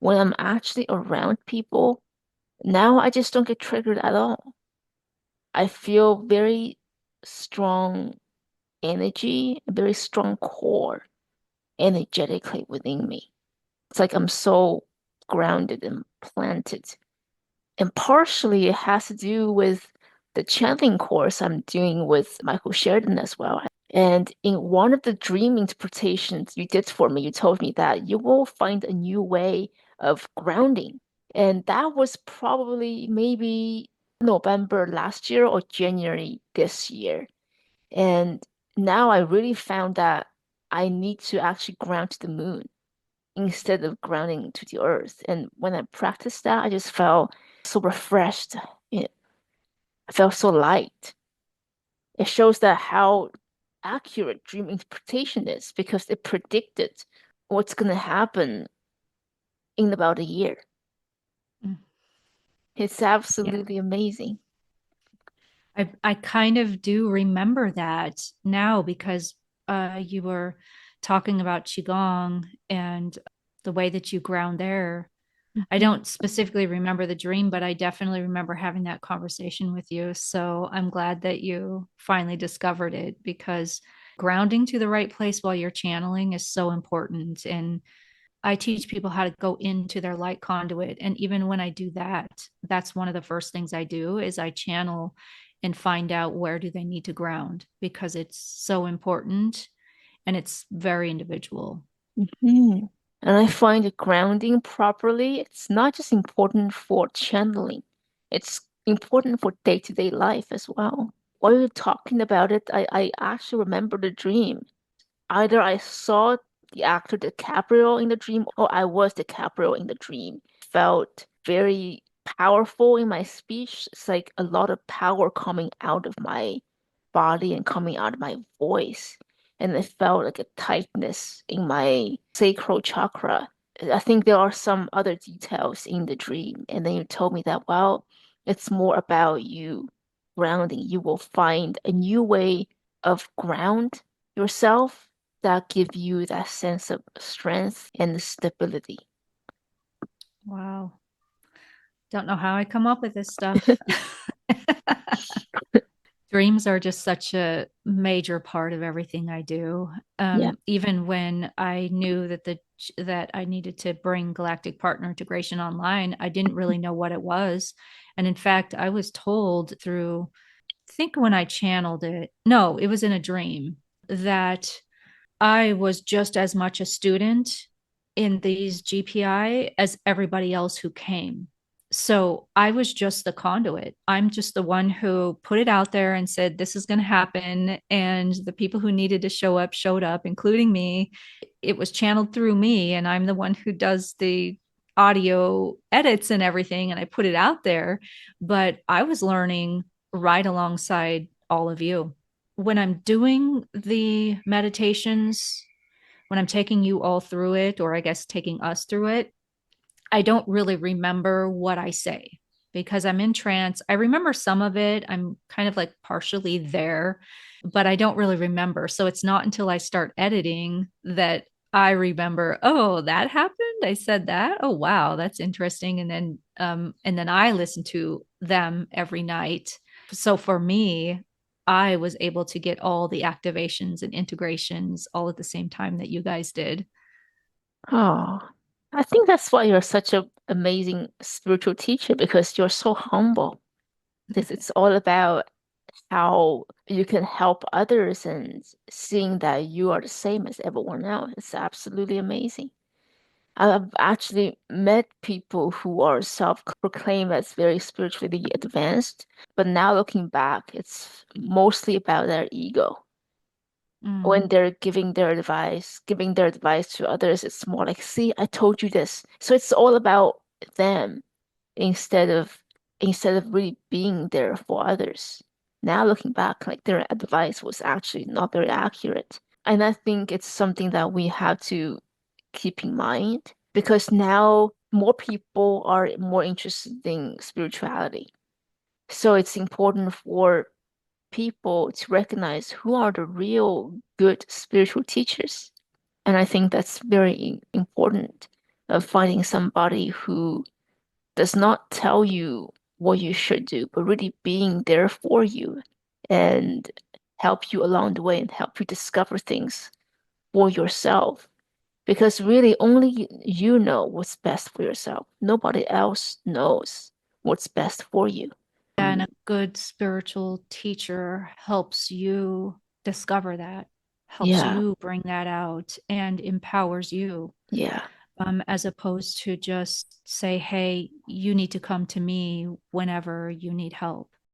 when I'm actually around people, now I just don't get triggered at all. I feel very strong energy, a very strong core energetically within me. It's like I'm so grounded and planted. And partially it has to do with the channeling course I'm doing with Michael Sheridan as well. And in one of the dream interpretations you did for me, you told me that you will find a new way of grounding. And that was probably maybe November last year or January this year. And now I really found that I need to actually ground to the moon instead of grounding to the earth. And when I practiced that, I just felt so refreshed. It, I felt so light. It shows that how accurate dream interpretation is because it predicted what's going to happen in about a year. Mm. It's Yeah. absolutely amazing. I kind of do remember that now because you were talking about Qigong and the way that you ground there. I Mhm. don't specifically remember the dream, but I definitely remember having that conversation with you. So I'm glad that you finally discovered it because grounding to the right place while you're channeling is so important. And I teach people how to go into their light conduit. And even when I do that, that's one of the first things I do is I channel and find out where do they need to ground because it's so important and it's very individual. Mhm. And I find that grounding properly, it's not just important for channeling, it's important for day-to-day life as well. While you're talking about it, I actually remember the dream. Either I saw the actor DiCaprio in the dream or I was DiCaprio in the dream. Felt very powerful in my speech. It's like a lot of power coming out of my body and coming out of my voice. And it felt like a tightness in my sacral chakra. I think there are some other details in the dream. And then you told me that, well, it's more about you grounding. You will find a new way of ground yourself that give you that sense of strength and stability. Wow. Don't know how I come up with this stuff. Dreams are just such a major part of everything I do. Yeah. Even when I knew that I needed to bring galactic partner integration online, I didn't really know what it was. And in fact, I was told through, I think when I channeled it, no, it was in a dream that I was just as much a student in these GPI as everybody else who came. So I was just the conduit. I'm just the one who put it out there and said, this is going to happen. And the people who needed to show up showed up, including me. It was channeled through me. And I'm the one who does the audio edits and everything. And I put it out there. But I was learning right alongside all of you when I'm doing the meditations, when I'm taking you all through it, or I guess taking us through it, I don't really remember what I say because I'm in trance. I remember some of it. I'm kind of like partially there, but I don't really remember. So it's not until I start editing that I remember, oh, that happened. I said that. Oh, wow, that's interesting. And then I listen to them every night. So for me, I was able to get all the activations and integrations all at the same time that you guys did. Oh, I think that's why you're such an amazing spiritual teacher because you're so humble. It's all about how you can help others and seeing that you are the same as everyone else. It's absolutely amazing. I've actually met people who are self-proclaimed as very spiritually advanced, but now looking back, it's mostly about their ego. Mm. When they're giving their advice to others, it's more like, see, I told you this. So it's all about them instead of instead of really being there for others. Now looking back, like their advice was actually not very accurate. And I think it's something that we have to keep in mind because now more people are more interested in spirituality. So it's important for people to recognize who are the real good spiritual teachers. And I think that's very important. of finding somebody who does not tell you what you should do, but really being there for you and help you along the way and help you discover things for yourself. Because really, only you know what's best for yourself. Nobody else knows what's best for you. And a good spiritual teacher helps you discover that, helps Yeah, you bring that out, and empowers you, yeah, as opposed to just say, hey, you need to come to me whenever you need help.